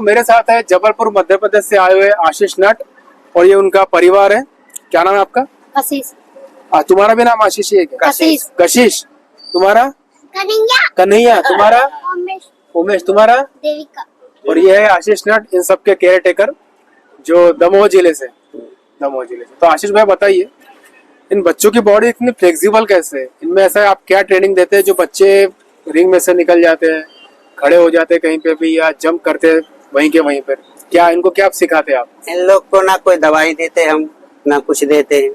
मेरे साथ है जबलपुर मध्य प्रदेश से आए हुए आशीष नट और ये उनका परिवार है। क्या नाम है आपका? कशिश। तुम्हारा भी नाम आशीष ही है क्या? कशिश। कशिश। तुम्हारा? कन्हैया। कन्हैया। तुम्हारा? उमेश। उमेश। तुम्हारा? देविका। और ये है आशीष नट, इन सबके केयर टेकर जो दमोह जिले से। तो आशीष भाई बताइए, इन बच्चों की बॉडी इतनी फ्लेक्सिबल कैसे है? इनमें ऐसा आप क्या ट्रेनिंग देते हैं जो बच्चे रिंग में से निकल जाते हैं, खड़े हो जाते हैं कहीं पे भी, या जंप करते हैं वहीं के वहीं पर? क्या इनको क्या आप सिखाते हैं आप? इन लोग को ना कोई दवाई देते हम, ना कुछ देते हैं।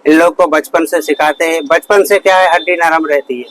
इन लोग को बचपन से सिखाते हैं। बचपन से क्या है, हड्डी नरम रहती है,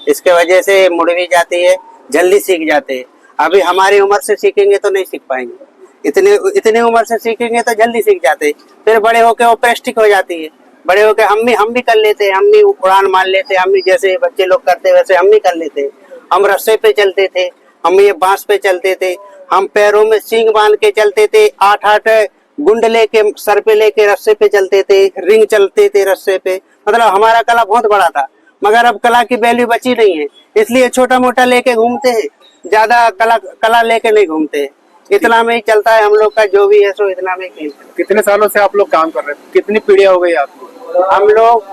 इसके वजह से मुड़ भी जाती है, जल्दी सीख जाते हैं। अभी हमारी उम्र से सीखेंगे तो नहीं सीख पाएंगे। इतनी उम्र से सीखेंगे तो जल्दी सीख जाते हैं। फिर बड़े होके वो प्रेस्टिक हो जाती है। बड़े होके हम भी कर लेते हैं, हम भी उड़ान मार लेते हैं, हम भी जैसे बच्चे लोग करते हैं वैसे हम भी कर लेते हैं। हम रस्से पे चलते थे, हम ये बांस पे चलते थे, हम पैरों में सींग बांध के चलते थे, 8-8 गुंड लेके सर पे लेके रस्से पे चलते थे, रिंग चलते थे रस्से पे। मतलब हमारा कला बहुत बड़ा था, मगर अब कला की वैल्यू बची नहीं है, इसलिए छोटा मोटा लेके घूमते हैं, ज्यादा कला लेके नहीं घूमते हैं। इतना में ही चलता है हम लोग का, जो भी है सो इतना में ही। कितने सालों से आप लोग काम कर रहे हैं? कितनी पीढ़ियां हो गई आपको? हम लोग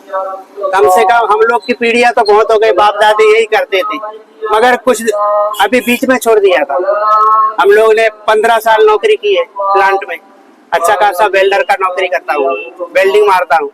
कम से कम, हम लोग की पीढ़ियां तो बहुत हो गई, बाप दादी यही करते थे, मगर कुछ अभी बीच में छोड़ दिया था। हम लोग ने 15 साल नौकरी की है प्लांट में, अच्छा खासा वेल्डर का नौकरी करता हूँ, वेल्डिंग मारता हूँ।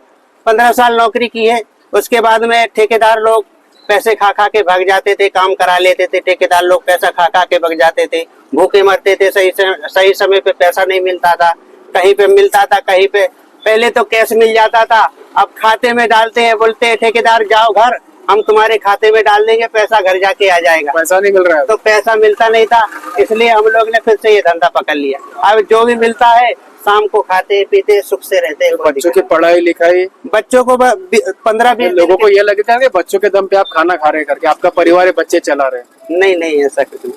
15 साल नौकरी की है। उसके बाद में ठेकेदार लोग पैसे खा खा के भाग जाते थे, काम करा लेते थे। ठेकेदार लोग पैसा खा खा के भाग जाते थे, भूखे मरते थे, सही समय पे पैसा नहीं मिलता था, कहीं पे मिलता था, कहीं पे पहले तो कैश मिल जाता था, अब खाते में डालते हैं, बोलते हैं ठेकेदार जाओ घर, हम तुम्हारे खाते में डाल देंगे, पैसा घर जाके आ जाएगा। पैसा नहीं मिल रहा है तो पैसा मिलता नहीं था, इसलिए हम लोग ने फिर से ये धंधा पकड़ लिया। अब जो भी मिलता है शाम को खाते पीते सुख से रहते हैं। बच्चों की पढ़ाई लिखाई, बच्चों को 15-20 लोगों को ये लगता है कि बच्चों के दम पे आप खाना खा रहे हैं करके, आपका परिवार बच्चे चला रहे हैं। नहीं ऐसा कुछ नहीं।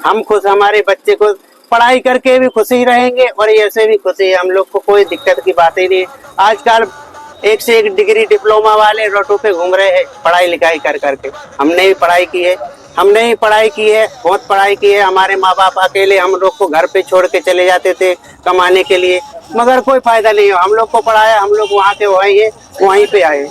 हम खुश, हमारे बच्चे को पढ़ाई करके भी खुशी रहेंगे और ऐसे भी खुशी है। हम लोग को कोई दिक्कत की बात ही नहीं। आजकल एक से एक डिग्री डिप्लोमा वाले रोडों पे घूम रहे हैं पढ़ाई लिखाई कर करके। हमने भी पढ़ाई की है, बहुत पढ़ाई की है। हमारे माँ बाप अकेले हम लोग को घर पे छोड़ के चले जाते थे कमाने के लिए, मगर कोई फायदा नहीं है। हम लोग को पढ़ाया, हम लोग वहाँ के वहीं पे आए,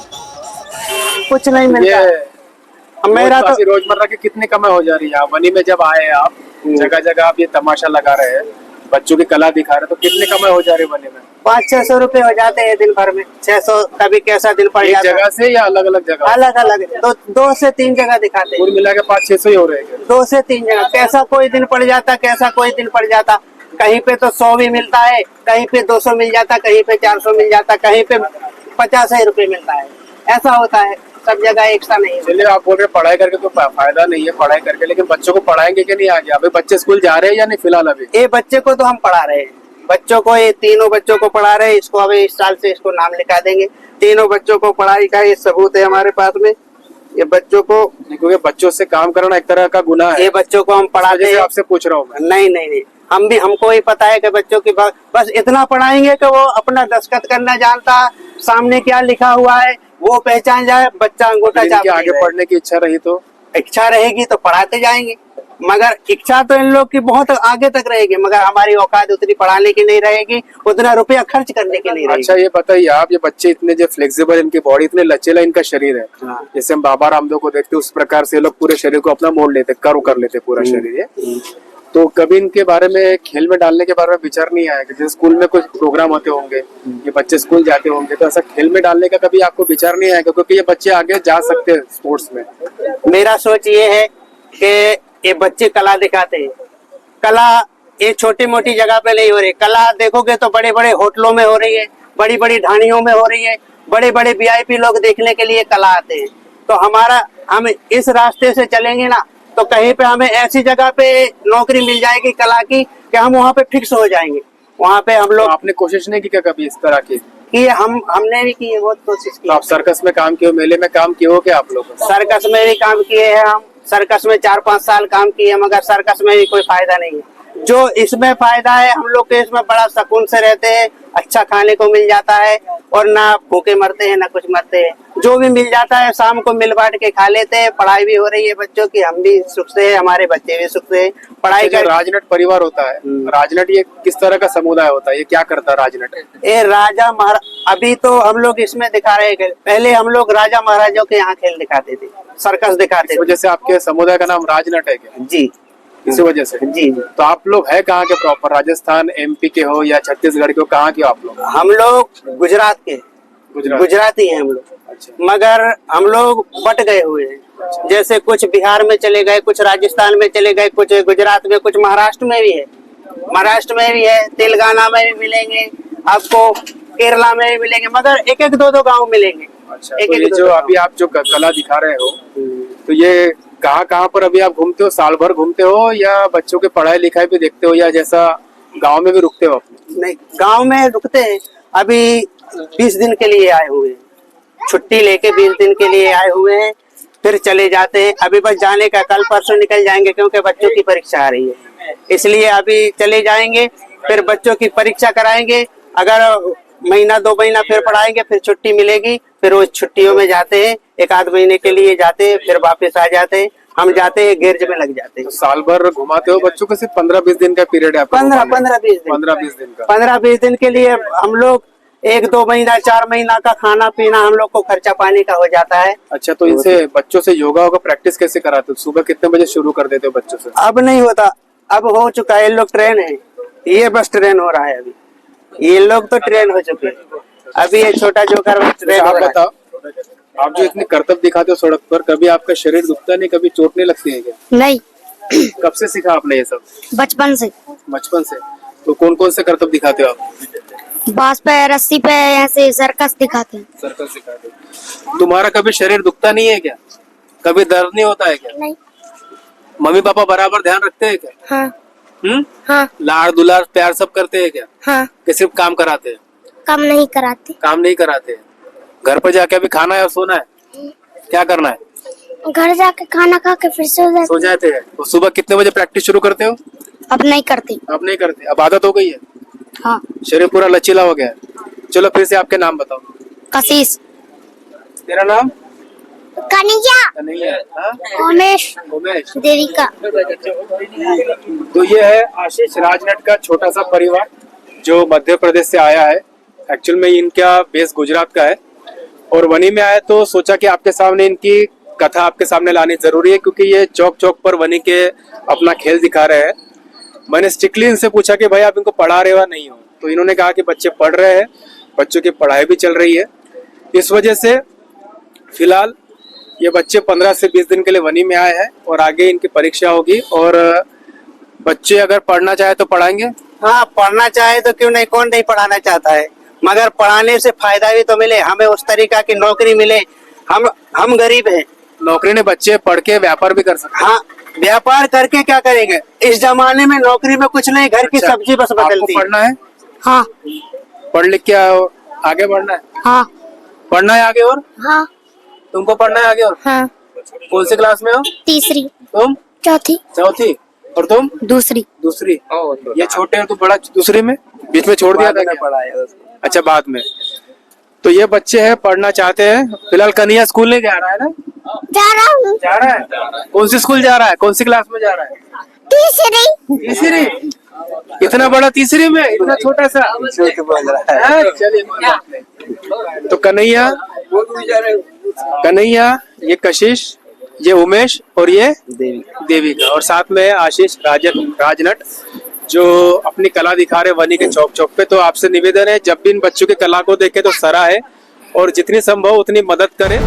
कुछ नहीं मिलता। मेरा तो रोजमर्रा की कितनी कमाई हो जा रही है? वनी में जब आए आप, जगह जगह आप ये तमाशा लगा रहे हैं, बच्चों की कला दिखा रहे हैं, तो कितनी कमाई हो जा रही है वनी में? 500-600 रुपए हो जाते हैं दिन भर में। 600 कभी कैसा दिन पड़ जाता है। जगह से या अलग अलग जगह? अलग अलग, 2 से 3 जगह दिखाते हैं। कुल मिला के 500-600 ही हो रहे हैं। 2 से 3 जगह, कैसा कोई दिन पड़ जाता, कैसा कोई दिन पड़ जाता। कहीं पे तो 100 भी मिलता है, कहीं पे 200 मिल जाता, कहीं पे 400 मिल जाता, कहीं पे 50 रुपए मिलता है। ऐसा होता है, सब जगह एक सा नहीं है। चलिए, आप बोल रहे पढ़ाई करके तो फायदा नहीं है पढ़ाई करके, लेकिन बच्चों को पढ़ाएंगे कि नहीं आगे? अभी बच्चे स्कूल जा रहे हैं या नहीं फिलहाल? अभी ये बच्चे को तो हम पढ़ा रहे हैं, बच्चों को, ये तीनों बच्चों को पढ़ा रहे हैं। इसको अभी इस साल से इसको नाम लिखा देंगे। तीनों बच्चों को पढ़ाई का ये सबूत है हमारे पास में। ये बच्चों को, क्योंकि बच्चों से काम करना एक तरह का गुनाह है। ये बच्चों को हम पढ़ाते हैं। आपसे पूछ रहा हूँ मैं। नहीं, हमको ही पता है कि बच्चों की बस इतना पढ़ाएंगे कि वो अपना दस्तखत करना जानता, सामने क्या लिखा हुआ है वो पहचान जाए, बच्चा अंगूठा चाप। आगे पढ़ने की इच्छा रही तो? इच्छा रहेगी तो पढ़ाते जाएंगे, मगर इच्छा तो इन लोग की बहुत आगे तक रहेगी, मगर हमारी औकात उतनी पढ़ाने की नहीं रहेगी, उतना रुपया खर्च करने की नहीं रहेगी। अच्छा, ये बताइए आप, ये बच्चे इतने जो फ्लेक्सिबल, इनकी बॉडी इतने लचीला इनका शरीर है, जैसे हम बाबा रामदेव को देखते उस प्रकार से लोग पूरे शरीर को अपना मोड़ लेते, कर्व कर लेते पूरा शरीर। तो कभी इनके बारे में, खेल में डालने के बारे में विचार नहीं आया कि जैसे स्कूल में कुछ प्रोग्राम होते होंगे, ये बच्चे स्कूल जाते होंगे, तो ऐसा खेल में डालने का कभी आपको विचार नहीं आया? क्योंकि ये बच्चे आगे जा सकते हैं स्पोर्ट्स में। मेरा सोच ये है कि ये बच्चे कला दिखाते हैं। कला ये छोटी मोटी जगह पे नहीं हो रही, कला देखोगे तो बड़े बड़े होटलों में हो रही है, बड़ी बड़ी ढाणियों में हो रही है, बड़े बड़े VIP लोग देखने के लिए कला आते हैं। तो हम इस रास्ते से चलेंगे ना, तो कहीं पे हमें ऐसी जगह पे नौकरी मिल जाएगी कला की कि हम वहाँ पे फिक्स हो जाएंगे। वहाँ पे हम लोग, आपने कोशिश नहीं की क्या कभी इस तरह की? हमने भी की है, बहुत कोशिश की। तो आप सर्कस में काम किए हो, मेले में काम किए हो क्या आप लोग? सर्कस में भी काम किए हैं हम, सर्कस में 4-5 साल काम किए, मगर सर्कस में भी कोई फायदा नहीं है। जो इसमें फायदा है, हम लोग के इसमें बड़ा सुकून से रहते हैं, अच्छा खाने को मिल जाता है और ना भूखे मरते हैं ना कुछ मरते हैं। जो भी मिल जाता है शाम को मिल बांट के खा लेते हैं। पढ़ाई भी हो रही है बच्चों की, हम भी सुख से है, हमारे बच्चे भी सुख से है। पढ़ाई जो कर राजनट परिवार होता है, राजनट ये किस तरह का समुदाय होता है, ये क्या करता है राजनट? ये राजा महाराज, अभी तो हम लोग इसमें दिखा रहे हैं, पहले हम लोग राजा महाराजों के यहाँ खेल दिखाते थे, सर्कस दिखाते इस थे। वजह से आपके समुदाय का नाम राजनट है क्या? जी, इसी वजह से? जी जी। तो आप लोग है कहाँ के प्रॉपर? राजस्थान एमपी के हो या छत्तीसगढ़ के हो, कहाँ के हो आप लोग? हम लोग गुजरात के, गुजराती हैं हम लोग, अच्छा। मगर हम लोग बट गए हुए हैं। जैसे कुछ बिहार में चले गए, कुछ राजस्थान में चले गए, कुछ गुजरात में, कुछ महाराष्ट्र में भी है, महाराष्ट्र में भी है, तेलंगाना में भी मिलेंगे आपको, केरला में भी मिलेंगे, मगर एक एक दो दो गाँव मिलेंगे। अच्छा, तो ये जो अभी आप जो कला दिखा रहे हो, तो ये कहाँ पर अभी आप घूमते हो? साल भर घूमते हो या बच्चों के पढ़ाई लिखाई भी देखते हो, या जैसा गांव में भी रुकते हो? नहीं, गांव में रुकते हैं। अभी 20 दिन के लिए आए हुए हैं, छुट्टी लेके 20 दिन के लिए आए हुए हैं, फिर चले जाते हैं। अभी बस जाने का, कल परसों निकल जाएंगे क्योंकि बच्चों की परीक्षा आ रही है, इसलिए अभी चले जाएंगे, फिर बच्चों की परीक्षा कराएंगे। अगर महीना 2 महीना फिर पढ़ाएंगे, फिर छुट्टी मिलेगी, फिर उस छुट्टियों में जाते हैं, 1 आध महीने के लिए जाते हैं, फिर वापस आ जाते हैं। हम जाते हैं गिरज में लग जाते हैं। तो साल भर घुमाते हो बच्चों को? सिर्फ 15-20 दिन का पीरियड है आपका? 15-20 दिन, 15-20 दिन का। 15-20 दिन के लिए हम लोग 1-2 महीना 4 महीना का खाना पीना हम लोग को खर्चा पानी का हो जाता है। अच्छा, तो इनसे बच्चों से योगा होगा प्रैक्टिस कैसे कराते हो? सुबह कितने बजे शुरू कर देते हो बच्चों से? अब नहीं होता, अब हो चुका है। ये लोग ट्रेन है, ये बस ट्रेन हो रहा है अभी, ये लोग तो ट्रेन हो चुके हैं। अभी ये छोटा जोकर ट्रेन हो आप रहा है। बताओ, आप जो इतने करतब दिखाते हो सड़क पर, कभी आपका शरीर दुखता नहीं, कभी चोट नहीं लगती है क्या? नहीं, कब से सीखा आपने ये सब? बचपन से। बचपन से? तो कौन कौन से करतब दिखाते हो आप? बांस पे, रस्सी पे, ऐसे सर्कस दिखाते हैं। सर्कस दिखाते हो। तुम्हारा कभी शरीर दुखता नहीं है क्या? कभी दर्द नहीं होता है क्या? नहीं। मम्मी पापा बराबर ध्यान रखते हैं क्या? हाँ हाँ लाड़ दुलार प्यार सब करते हैं क्या? हाँ। कि सिर्फ काम कराते हैं? काम नहीं कराते। काम नहीं कराते हैं। घर पे जाके अभी खाना है और सोना है? क्या करना है? घर जाके खाना खा के फिर सो जाते हैं। तो सुबह कितने बजे प्रैक्टिस शुरू करते हो? अब नहीं करते। अब नहीं करते, अब आदत हो गई है, हाँ। शरीर पूरा लचीला हो गया है। चलो फिर से आपके नाम बताओ। कशिश, तेरा नाम? कन्हैया, कन्हैया, हाँ? उमेश, उमेश। देविका। तो ये है आशीष राजनट का छोटा सा परिवार जो मध्य प्रदेश से आया है। एक्चुअल में इनका बेस गुजरात का है और वनी में आया तो सोचा कि आपके सामने इनकी कथा आपके सामने लानी जरूरी है, क्योंकि ये चौक चौक पर वनी के अपना खेल दिखा रहे हैं। मैंने स्ट्रिक्टली इनसे पूछा कि भाई आप इनको पढ़ा रहे हो नहीं हो, तो इन्होंने कहा कि बच्चे पढ़ रहे हैं, बच्चों की पढ़ाई भी चल रही है। इस वजह से फिलहाल ये बच्चे 15 से 20 दिन के लिए वनी में आए हैं और आगे इनकी परीक्षा होगी। और बच्चे अगर पढ़ना चाहे तो पढ़ाएंगे। हाँ, पढ़ना चाहे तो क्यों नहीं, कौन नहीं पढ़ाना चाहता है, मगर पढ़ाने से फायदा भी तो मिले, हमें उस तरीका की नौकरी मिले। हम गरीब हैं। नौकरी ने बच्चे पढ़ के व्यापार भी कर सकते हैं। हाँ, व्यापार करके क्या करेंगे, इस जमाने में नौकरी में कुछ नहीं, घर की अच्छा, सब्जी बस बदलती आपको है। पढ़ना है? हाँ पढ़ लिख के आगे बढ़ना है? हाँ पढ़ना है आगे? और हाँ तुमको पढ़ना है आगे? और हाँ। कौन सी क्लास में हो? तीसरी। तुम? चौथी। चौथी। और तुम? दूसरी। दूसरी। ये छोटे हो, तू बड़ा दूसरी में, बीच में छोड़ दिया था क्या? पढ़ा है उसको। अच्छा, बाद में। तो ये बच्चे हैं, पढ़ना चाहते हैं। फिलहाल कन्हैया स्कूल नहीं जा रहा है ना? जा रहा हूँ। जा रहा है? कौन सी स्कूल जा रहा है? कौन सी क्लास में जा रहा है? तीसरी। तीसरी? इतना बड़ा तीसरी में, इतना छोटा सा? बोल रहा है। हाँ, चलिए कोई बात नहीं। तो कन्हैया, ये कशिश, ये उमेश और ये देविका, और साथ में आशीष राजनट जो अपनी कला दिखा रहे वनी के चौक चौक पे। तो आपसे निवेदन है, जब भी इन बच्चों की कला को देखे तो सराहे और जितनी संभव उतनी मदद करें।